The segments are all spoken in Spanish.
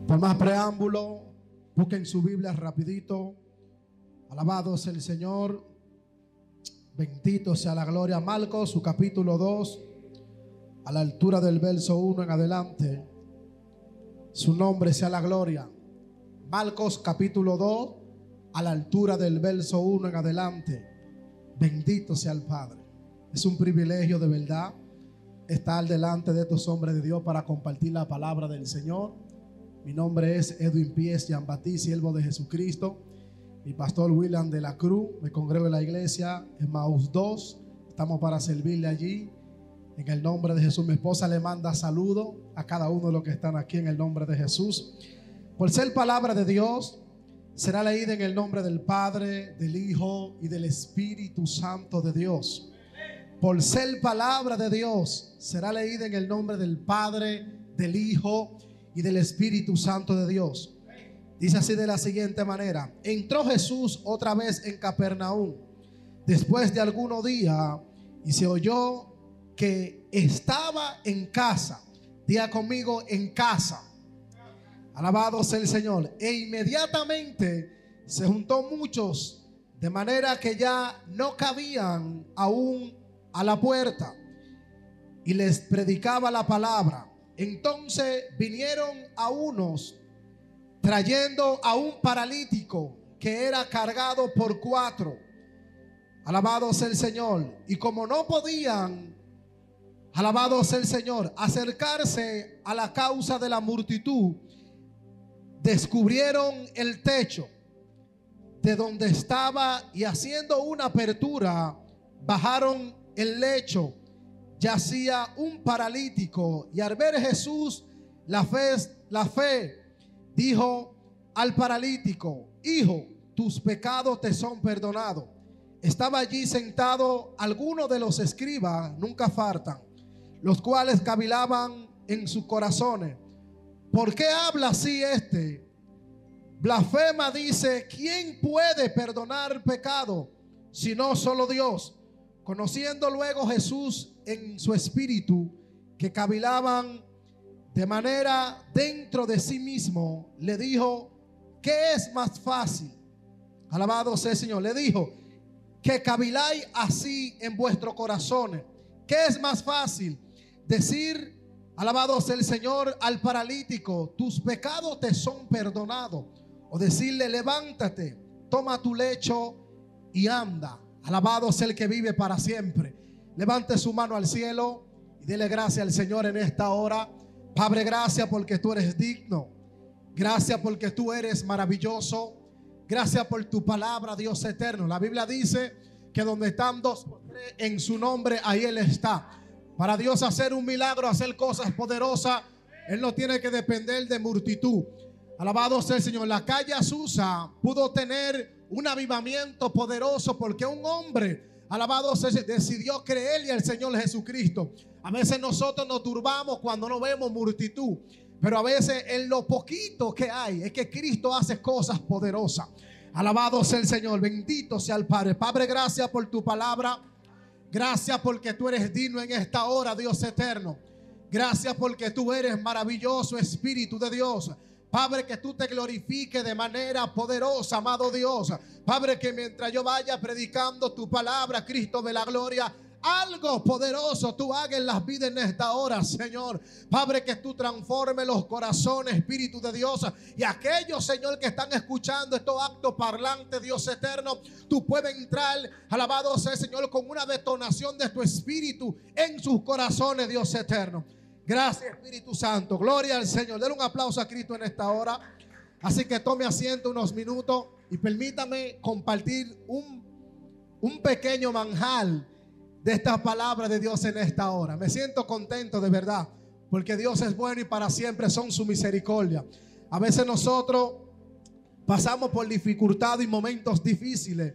Por más preámbulo, busquen su Biblia rapidito. Alabado sea el Señor. Bendito sea la gloria. Marcos, su capítulo 2, a la altura del verso 1 en adelante. Su nombre sea la gloria. Marcos capítulo 2, a la altura del verso 1 en adelante. Bendito sea el Padre. Es un privilegio de verdad estar delante de estos hombres de Dios para compartir la palabra del Señor. Mi nombre es Edwin Pies Jean-Baptiste, siervo de Jesucristo. Mi pastor William de la Cruz. Me congrego en la iglesia Emmaus 2. Estamos para servirle allí. En el nombre de Jesús. Mi esposa le manda saludo a cada uno de los que están aquí en el nombre de Jesús. Por ser palabra de Dios, será leída en el nombre del Padre, del Hijo y del Espíritu Santo de Dios. Por ser palabra de Dios, será leída en el nombre del Padre, del Hijo y del Espíritu Santo de Dios. Dice así de la siguiente manera: entró Jesús otra vez en Capernaum después de algunos días y se oyó que estaba en casa. Diga conmigo: en casa. Alabado sea el Señor. E inmediatamente se juntó muchos, de manera que ya no cabían aún a la puerta, y les predicaba la palabra. Entonces vinieron a unos trayendo a un paralítico que era cargado por 4. Alabado sea el Señor. Y como no podían, alabado sea el Señor, acercarse a la causa de la multitud, descubrieron el techo de donde estaba y haciendo una apertura, bajaron el lecho. Yacía un paralítico, y al ver Jesús la fe dijo al paralítico: hijo, tus pecados te son perdonados. Estaba allí sentado algunos de los escribas, nunca faltan, los cuales cavilaban en sus corazones: ¿por qué habla así este? Blasfema, dice, ¿quién puede perdonar pecado sino solo Dios? Conociendo luego Jesús en su espíritu que cavilaban de manera dentro de sí mismo, le dijo: ¿qué es más fácil? Alabado sea el Señor. Le dijo: que caviláis así en vuestros corazones. ¿Qué es más fácil? Decir, alabado sea el Señor, al paralítico: tus pecados te son perdonados, o decirle: levántate, toma tu lecho y anda. Alabado sea el que vive para siempre. Levante su mano al cielo y dele gracias al Señor en esta hora. Padre, gracias porque tú eres digno. Gracias porque tú eres maravilloso. Gracias por tu palabra, Dios eterno. La Biblia dice que donde están 2 o 3 en su nombre, ahí Él está. Para Dios hacer un milagro, hacer cosas poderosas, Él no tiene que depender de multitud. Alabado sea el Señor. La calle Azusa pudo tener un avivamiento poderoso porque un hombre, alabado sea, decidió creerle al Señor Jesucristo. A veces nosotros nos turbamos cuando no vemos multitud, pero a veces en lo poquito que hay es que Cristo hace cosas poderosas. Alabado sea el Señor. Bendito sea el Padre. Padre, gracias por tu palabra. Gracias porque tú eres digno en esta hora, Dios eterno. Gracias porque tú eres maravilloso, Espíritu de Dios. Padre, que tú te glorifiques de manera poderosa, amado Dios. Padre, que mientras yo vaya predicando tu palabra, Cristo de la gloria, algo poderoso tú hagas en las vidas en esta hora, Señor. Padre, que tú transformes los corazones, Espíritu de Dios. Y aquellos, Señor, que están escuchando estos actos parlantes, Dios eterno, tú puedes entrar, alabado sea el Señor, con una detonación de tu Espíritu en sus corazones, Dios eterno. Gracias, Espíritu Santo. Gloria al Señor. Denle un aplauso a Cristo en esta hora. Así que tome asiento unos minutos y permítame compartir un pequeño manjar de esta palabra de Dios en esta hora. Me siento contento de verdad, porque Dios es bueno y para siempre son su misericordia. A veces nosotros pasamos por dificultades y momentos difíciles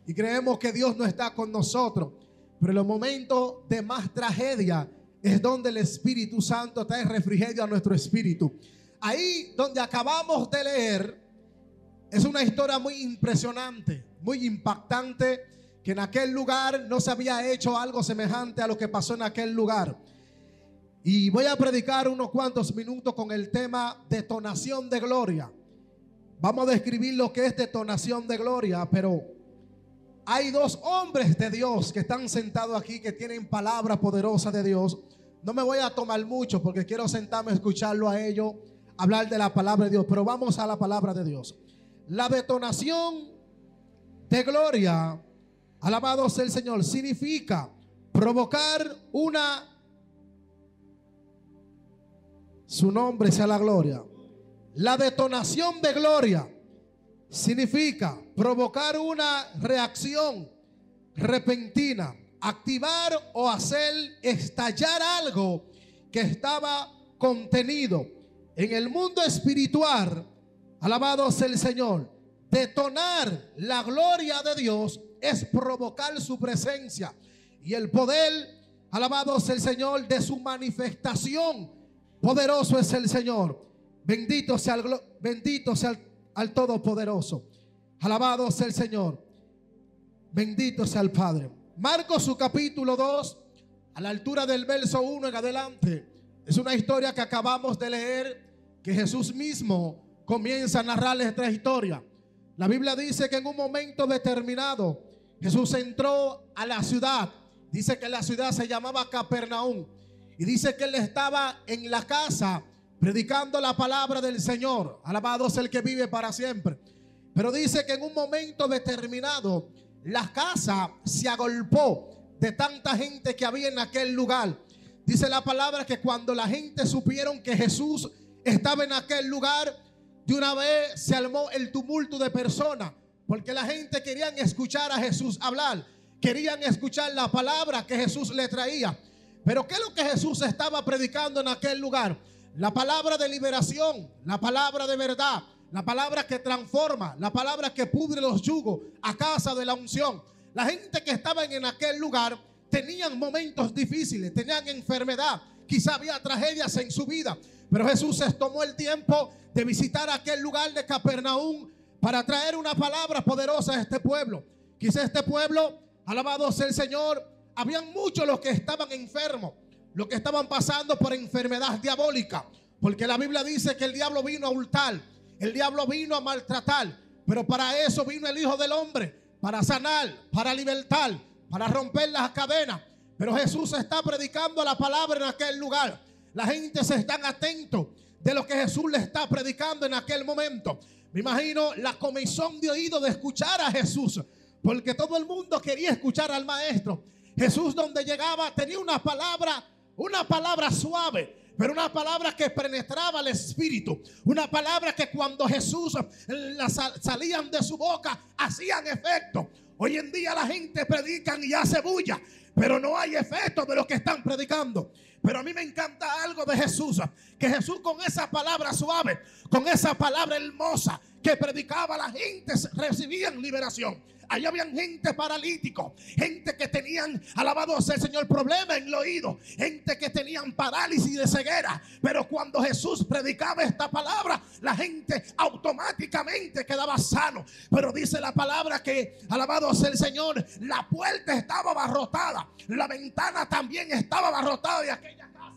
y creemos que Dios no está con nosotros, pero en los momentos de más tragedia es donde el Espíritu Santo trae refrigerio a nuestro espíritu. Ahí donde acabamos de leer es una historia muy impresionante, muy impactante, que en aquel lugar no se había hecho algo semejante a lo que pasó en aquel lugar. Y voy a predicar unos cuantos minutos con el tema detonación de gloria. Vamos a describir lo que es detonación de gloria, pero hay dos hombres de Dios que están sentados aquí, que tienen palabra poderosa de Dios. No me voy a tomar mucho porque quiero sentarme a escucharlo a ellos, hablar de la palabra de Dios, pero vamos a la palabra de Dios. La detonación de gloria, alabado sea el Señor, significa provocar su nombre sea la gloria. La detonación de gloria significa provocar una reacción repentina, activar o hacer estallar algo que estaba contenido. En el mundo espiritual, alabado sea el Señor, detonar la gloria de Dios es provocar su presencia y el poder, alabado sea el Señor, de su manifestación. Poderoso es el Señor. Bendito sea al Todopoderoso. Alabado sea el Señor. Bendito sea el Padre. Marcos su capítulo 2, a la altura del verso 1 en adelante, es una historia que acabamos de leer, que Jesús mismo comienza a narrar esta historia. La Biblia dice que en un momento determinado Jesús entró a la ciudad. Dice que la ciudad se llamaba Capernaum. Y dice que él estaba en la casa predicando la palabra del Señor. Alabado sea el que vive para siempre. Pero dice que en un momento determinado la casa se agolpó de tanta gente que había en aquel lugar. Dice la palabra que cuando la gente supieron que Jesús estaba en aquel lugar, de una vez se armó el tumulto de personas, porque la gente quería escuchar a Jesús hablar, querían escuchar la palabra que Jesús le traía. Pero ¿qué es lo que Jesús estaba predicando en aquel lugar? La palabra de liberación, la palabra de verdad, la palabra que transforma, la palabra que pudre los yugos a causa de la unción. La gente que estaba en aquel lugar tenían momentos difíciles, tenían enfermedad, quizá había tragedias en su vida, pero Jesús se tomó el tiempo de visitar aquel lugar de Capernaum para traer una palabra poderosa a este pueblo. Quizá este pueblo, alabado sea el Señor, habían muchos los que estaban enfermos, los que estaban pasando por enfermedad diabólica, porque la Biblia dice que el diablo vino a hurtar, el diablo vino a maltratar, pero para eso vino el Hijo del Hombre, para sanar, para libertar, para romper las cadenas. Pero Jesús está predicando la palabra en aquel lugar. La gente se está atento de lo que Jesús le está predicando en aquel momento. Me imagino la comezón de oído de escuchar a Jesús, porque todo el mundo quería escuchar al maestro. Jesús donde llegaba tenía una palabra suave, pero una palabra que penetraba el espíritu, una palabra que cuando Jesús salían de su boca hacían efecto. Hoy en día la gente predica y hace bulla, pero no hay efecto de lo que están predicando. Pero a mí me encanta algo de Jesús, que Jesús con esa palabra suave, con esa palabra hermosa que predicaba, la gente recibían liberación. Allá habían gente paralítico, gente que tenían, alabado sea el Señor, problemas en el oído, gente que tenían parálisis de ceguera. Pero cuando Jesús predicaba esta palabra, la gente automáticamente quedaba sano. Pero dice la palabra que, alabado sea el Señor, la puerta estaba abarrotada, la ventana también estaba abarrotada de aquella casa.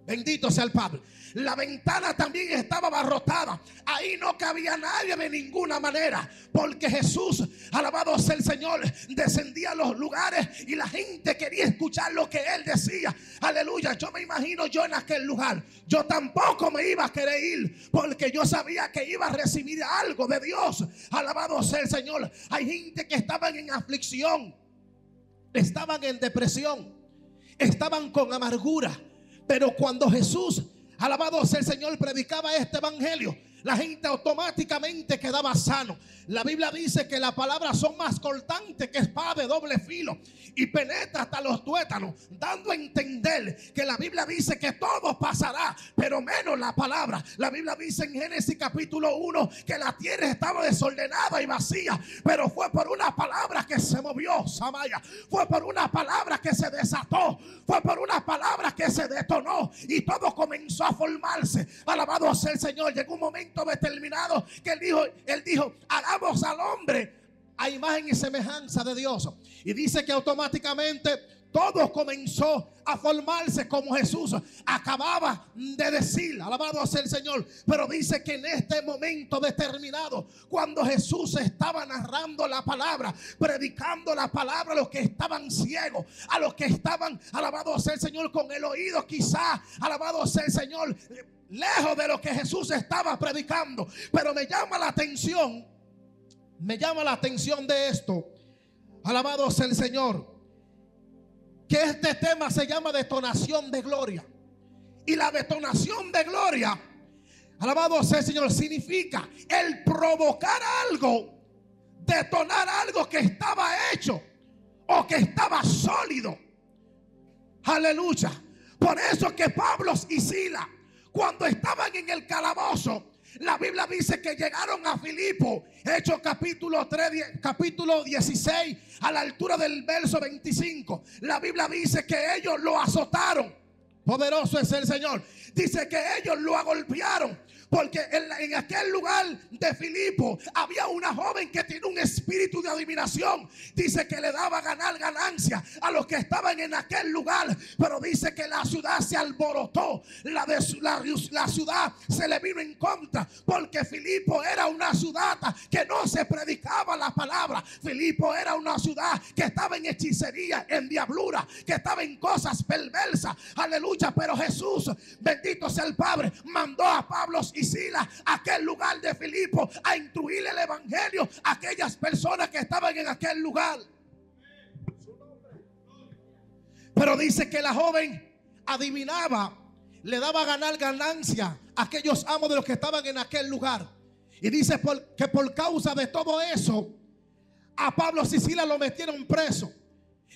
Bendito sea el Padre. La ventana también estaba abarrotada. Ahí no cabía nadie de ninguna manera, porque Jesús, alabado sea el Señor, descendía a los lugares y la gente quería escuchar lo que Él decía. Aleluya. Yo me imagino yo en aquel lugar, yo tampoco me iba a querer ir, porque yo sabía que iba a recibir algo de Dios. Alabado sea el Señor. Hay gente que estaban en aflicción, estaban en depresión, estaban con amargura. Pero cuando Jesús, alabado sea el Señor, predicaba este evangelio, la gente automáticamente quedaba sano. La Biblia dice que las palabras son más cortantes que espada de doble filo y penetra hasta los tuétanos, dando a entender que la Biblia dice que todo pasará, pero menos la palabra. La Biblia dice en Génesis capítulo 1 que la tierra estaba desordenada y vacía, pero fue por una palabra que se movió, Samaya. Fue por una palabra que se desató, fue por una palabra que se detonó y todo comenzó a formarse. Alabado sea el Señor. Llegó un momento determinado que él dijo, hagamos al hombre a imagen y semejanza de Dios. Y dice que automáticamente todo comenzó a formarse como Jesús acababa de decir. Alabado sea el Señor. Pero dice que en este momento determinado, cuando Jesús estaba narrando la palabra, predicando la palabra a los que estaban ciegos, a los que estaban, alabado sea el Señor, con el oído quizá, alabado sea el Señor, lejos de lo que Jesús estaba predicando. Pero me llama la atención de esto, alabado sea el Señor, que este tema se llama detonación de gloria. Y la detonación de gloria, alabado sea el Señor, significa el provocar algo, detonar algo que estaba hecho o que estaba sólido. Aleluya. Por eso que Pablo y Silas, cuando estaban en el calabozo, la Biblia dice que llegaron a Filipo, Hechos capítulo 16, a la altura del verso 25. La Biblia dice que ellos lo azotaron. Poderoso es el Señor. Dice que ellos lo agolpearon, porque en aquel lugar de Filipo había una joven que tiene un espíritu de adivinación. Dice que le daba ganancia a los que estaban en aquel lugar. Pero dice que la ciudad se alborotó. La ciudad se le vino en contra, porque Filipo era una ciudad que no se predicaba la palabra. Filipo era una ciudad que estaba en hechicería, en diablura, que estaba en cosas perversas. Aleluya. Pero Jesús, bendito sea el Padre, mandó a Pablo y Silas a aquel lugar de Filipo a instruir el evangelio a aquellas personas que estaban en aquel lugar. Pero dice que la joven adivinaba, le daba ganancia a aquellos amos de los que estaban en aquel lugar. Y dice que por causa de todo eso, a Pablo y Silas lo metieron preso.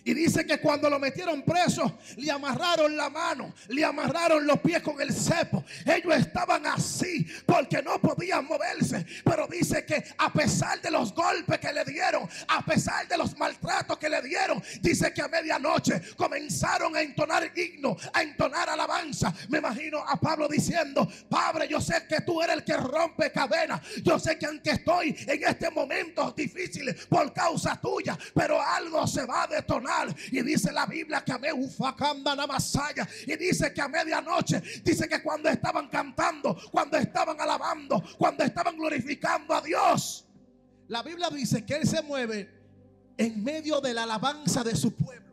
Y dice que cuando lo metieron preso, le amarraron la mano, le amarraron los pies con el cepo. Ellos estaban así porque no podían moverse. Pero dice que a pesar de los golpes que le dieron, a pesar de los maltratos que le dieron, dice que a medianoche comenzaron a entonar himno, a entonar alabanza. Me imagino a Pablo diciendo: Padre, yo sé que tú eres el que rompe cadenas. Yo sé que aunque estoy en este momento difícil por causa tuya, pero algo se va a detonar. Y dice la Biblia que y dice que a medianoche, dice que cuando estaban cantando, cuando estaban alabando, cuando estaban glorificando a Dios, la Biblia dice que Él se mueve en medio de la alabanza de su pueblo,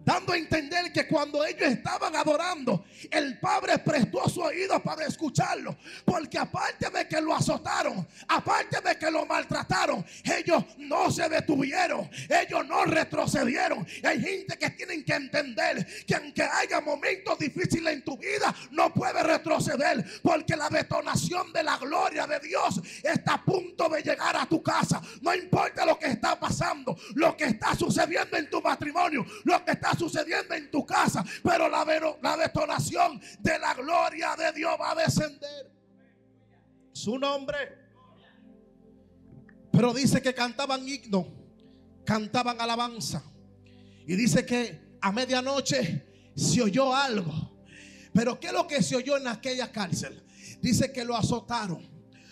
dando a entender que cuando ellos estaban adorando, el Padre prestó su oído para escucharlo. Porque aparte de que lo azotaron, aparte de que lo maltrataron, ellos no se detuvieron, ellos no retrocedieron. Y hay gente que tienen que entender que aunque haya momentos difíciles en tu vida, no puedes retroceder, porque la detonación de la gloria de Dios está a punto de llegar a tu casa. No importa lo que está pasando, lo que está sucediendo en tu matrimonio, lo que está sucediendo en tu casa, pero la detonación de la gloria de Dios va a descender. Su nombre. Pero dice que cantaban himno, cantaban alabanza. Y dice que a medianoche se oyó algo. Pero ¿qué es lo que se oyó en aquella cárcel? Dice que lo azotaron,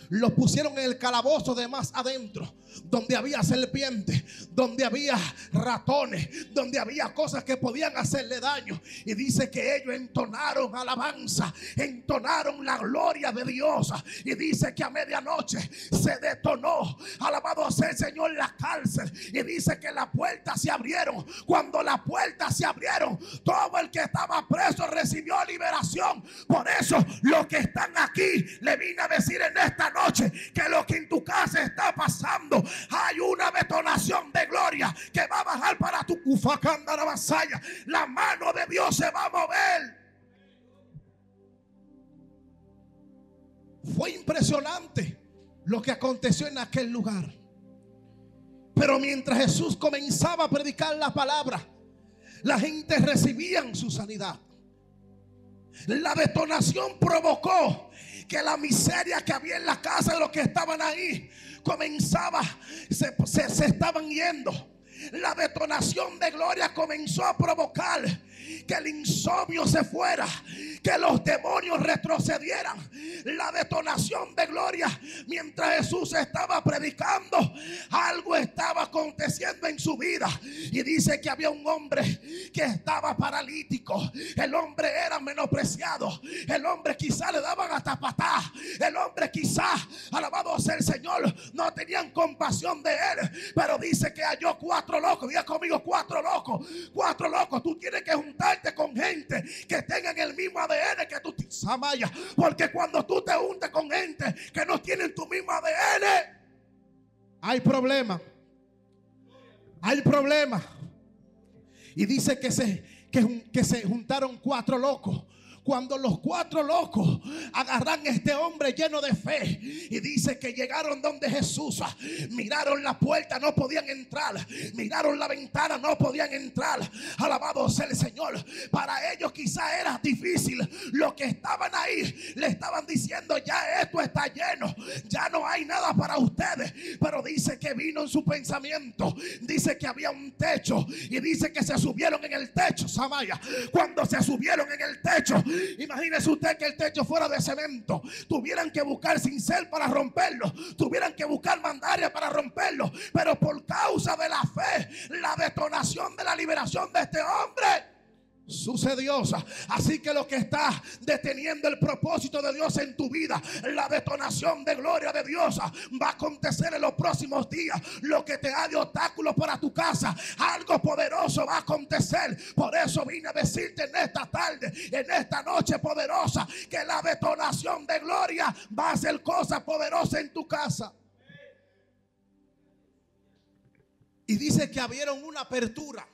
lo pusieron en el calabozo de más adentro, donde había serpientes, donde había ratones, donde había cosas que podían hacerle daño. Y dice que ellos entonaron alabanza, entonaron la gloria de Dios. Y dice que a medianoche se detonó, alabado sea el Señor, la cárcel. Y dice que las puertas se abrieron. Cuando las puertas se abrieron, todo el que estaba preso recibió liberación. Por eso los que están aquí, le vine a decir en esta noche que lo que en tu casa está pasando, hay una detonación de gloria que va a bajar para tu cufacanda la vasalla. La mano de Dios se va a mover. Fue impresionante lo que aconteció en aquel lugar. Pero mientras Jesús comenzaba a predicar la palabra, la gente recibía su sanidad. La detonación provocó que la miseria que había en la casa de los que estaban ahí comenzaba, se estaban yendo. La detonación de gloria comenzó a provocar que el insomnio se fuera, que los demonios retrocedieran. La detonación de gloria, mientras Jesús estaba predicando, algo estaba aconteciendo en su vida. Y dice que había un hombre que estaba paralítico. El hombre era menospreciado. El hombre quizá le daban hasta patá. El hombre quizá, alabado sea el Señor, no tenían compasión de él. Pero dice que halló 4 locos. Diga conmigo, 4 locos. 4 locos. Tú tienes que juntarte con gente que tengan el mismo ADN que tú, Samaya. Porque cuando tú te juntas con gente que no tienen tu mismo ADN, hay problema. Hay problema. Y dice que se juntaron 4 locos. Cuando los 4 locos agarran a este hombre lleno de fe, y dice que llegaron donde Jesús, miraron la puerta, no podían entrar, miraron la ventana, no podían entrar. Alabado sea el Señor. Para ellos quizá era difícil. Los que estaban ahí le estaban diciendo: ya esto está lleno, ya no hay nada para ustedes. Pero dice que vino en su pensamiento, dice que había un techo, y dice que se subieron en el techo. Samaya, cuando se subieron en el techo, imagínese usted que el techo fuera de cemento. Tuvieran que buscar cincel para romperlo, tuvieran que buscar mandaria para romperlo. Pero por causa de la fe, la detonación de la liberación de este hombre sucedió. Así que lo que está deteniendo el propósito de Dios en tu vida, la detonación de gloria de Dios, va a acontecer en los próximos días. Lo que te da de obstáculos para tu casa, algo poderoso va a acontecer. Por eso vine a decirte en esta tarde, en esta noche poderosa, que la detonación de gloria va a hacer cosas poderosas en tu casa. Y dice que abrieron una apertura.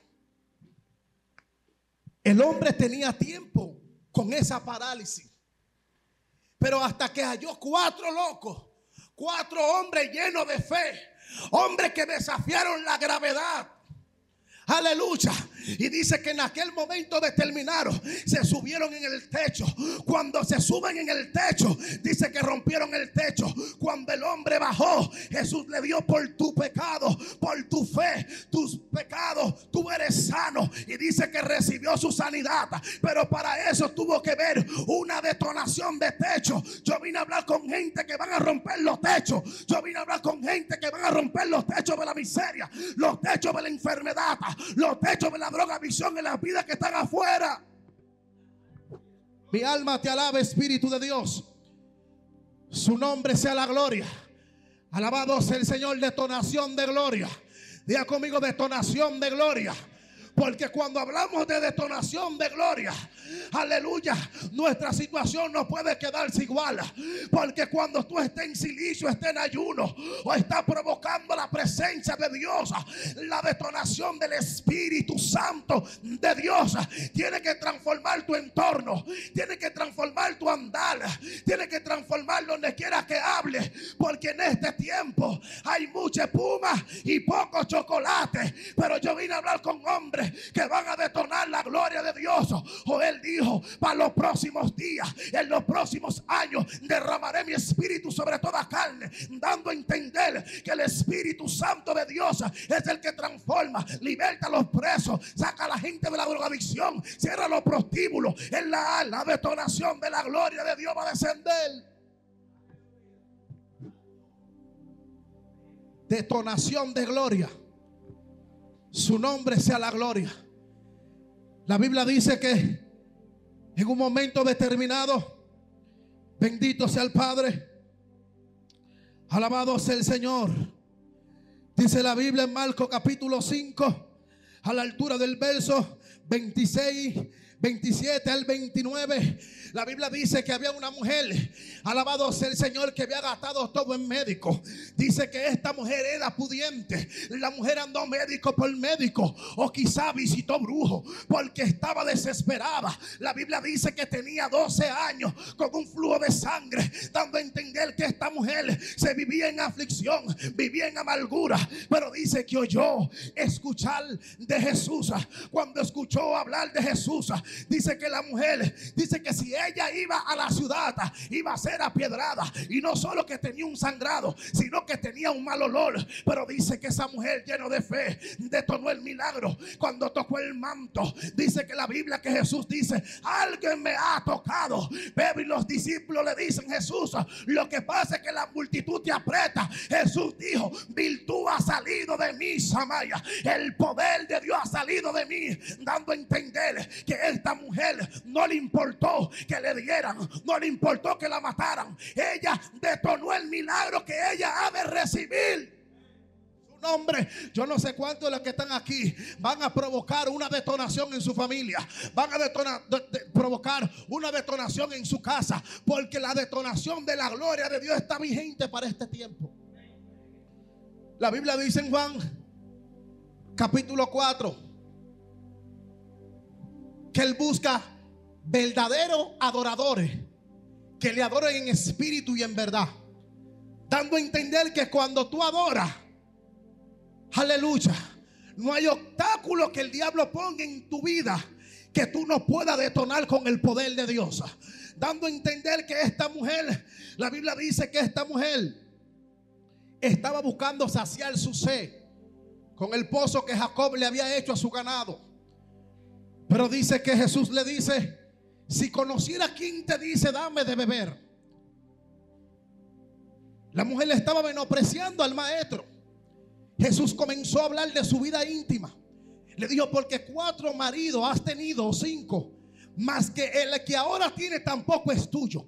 El hombre tenía tiempo con esa parálisis, pero hasta que halló 4 locos, 4 hombres llenos de fe, hombres que desafiaron la gravedad. Aleluya. Y dice que en aquel momento determinaron, se subieron en el techo. Cuando se suben en el techo, dice que rompieron el techo. Cuando el hombre bajó, Jesús le dio: por tu pecado, por tu fe, tus pecados, tú eres sano. Y dice que recibió su sanidad. Pero para eso tuvo que ver una detonación de techo. Yo vine a hablar con gente que van a romper los techos. Yo vine a hablar con gente que van a romper los techos de la miseria, los techos de la enfermedad, los techos de la droga, visión, en las vidas que están afuera. Mi alma te alaba, Espíritu de Dios. Su nombre sea la gloria. Alabado sea el Señor. Detonación de gloria. Diga conmigo: detonación de gloria. Porque cuando hablamos de detonación de gloria, aleluya, nuestra situación no puede quedarse igual. Porque cuando tú estés en silicio, estés en ayuno, o estás provocando la presencia de Dios, la detonación del Espíritu Santo de Dios tiene que transformar tu entorno, tiene que transformar tu andar, tiene que transformar donde quiera que hables. Porque en este tiempo hay mucha espuma y poco chocolate. Pero yo vine a hablar con hombres que van a detonar la gloria de Dios. O él dijo: para los próximos días, en los próximos años, derramaré mi espíritu sobre toda carne, dando a entender que el Espíritu Santo de Dios es el que transforma, liberta a los presos, saca a la gente de la drogadicción, cierra los prostíbulos. En la detonación de la gloria de Dios va a descender. Detonación de gloria. Su nombre sea la gloria. La Biblia dice que en un momento determinado, bendito sea el Padre, alabado sea el Señor. Dice la Biblia en Marcos capítulo 5, a la altura del verso 26, 27 al 29. La Biblia dice que había una mujer, alabado sea el Señor, que había gastado todo en médico. Dice que esta mujer era pudiente. La mujer andó médico por médico, o quizá visitó brujo, porque estaba desesperada. La Biblia dice que tenía 12 años con un flujo de sangre, dando a entender que esta mujer se vivía en aflicción, vivía en amargura. Pero dice que oyó escuchar de Jesús. Cuando escuchó hablar de Jesús, Dice que la mujer, dice que si ella iba a la ciudad, iba a ser apiedrada. Y no solo que tenía un sangrado, sino que tenía un mal olor. Pero dice que esa mujer, lleno de fe, detonó el milagro cuando tocó el manto. Dice que la Biblia, que Jesús dice: alguien me ha tocado. Pero y los discípulos le dicen: Jesús, lo que pasa es que la multitud te aprieta. Jesús dijo: virtud ha salido de mí, Samaya. El poder de Dios ha salido de mí, dando a entender que esta mujer no le importó que le dieran, no le importó que la mataran. Ella detonó el milagro que ella ha de recibir. Nombre, yo no sé cuántos de los que están aquí van a provocar una detonación en su familia, van a provocar una detonación en su casa, porque la detonación de la gloria de Dios está vigente para este tiempo. La Biblia dice en Juan capítulo 4 que Él busca verdaderos adoradores que le adoren en espíritu y en verdad, dando a entender que cuando tú adoras, aleluya, no hay obstáculo que el diablo ponga en tu vida que tú no puedas detonar con el poder de Dios. Dando a entender que esta mujer, la Biblia dice que esta mujer estaba buscando saciar su sed con el pozo que Jacob le había hecho a su ganado. Pero dice que Jesús le dice: si conociera quién te dice dame de beber. La mujer le estaba menospreciando al maestro. Jesús comenzó a hablar de su vida íntima. Le dijo: porque 4 maridos has tenido, 5, más que el que ahora tiene tampoco es tuyo.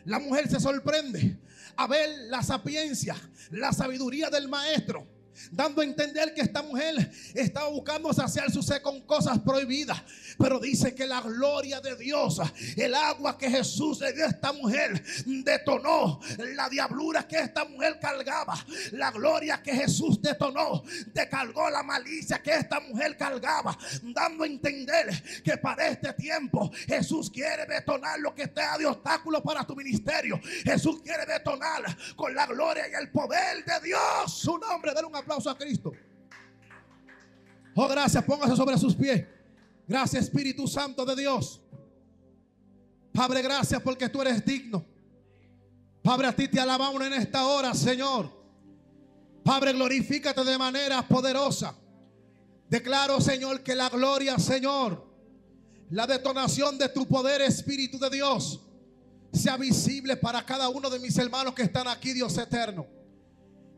La mujer se sorprende a ver la sapiencia, la sabiduría del maestro, dando a entender que esta mujer estaba buscando saciar su sed con cosas prohibidas. Pero dice que la gloria de Dios, el agua que Jesús le dio a esta mujer, detonó la diablura que esta mujer cargaba. La gloria que Jesús detonó, descargó la malicia que esta mujer cargaba, dando a entender que para este tiempo Jesús quiere detonar lo que esté de obstáculo para tu ministerio. Jesús quiere detonar con la gloria y el poder de Dios. Su nombre, denle un aplauso a Cristo. Oh, gracias, póngase sobre sus pies. Gracias, Espíritu Santo de Dios. Padre, gracias porque tú eres digno. Padre, a ti te alabamos en esta hora, Señor. Padre, glorifícate de manera poderosa. Declaro, Señor, que la gloria, Señor, la detonación de tu poder, Espíritu de Dios, sea visible para cada uno de mis hermanos que están aquí, Dios eterno.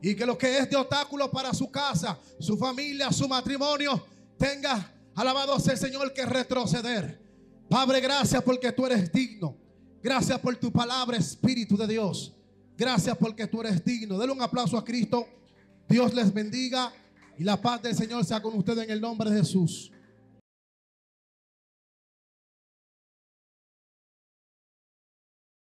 Y que lo que es de obstáculo para su casa, su familia, su matrimonio, tenga, alabado sea el Señor, que retroceder. Padre, gracias porque tú eres digno. Gracias por tu palabra, Espíritu de Dios. Gracias porque tú eres digno. Denle un aplauso a Cristo. Dios les bendiga y la paz del Señor sea con ustedes en el nombre de Jesús.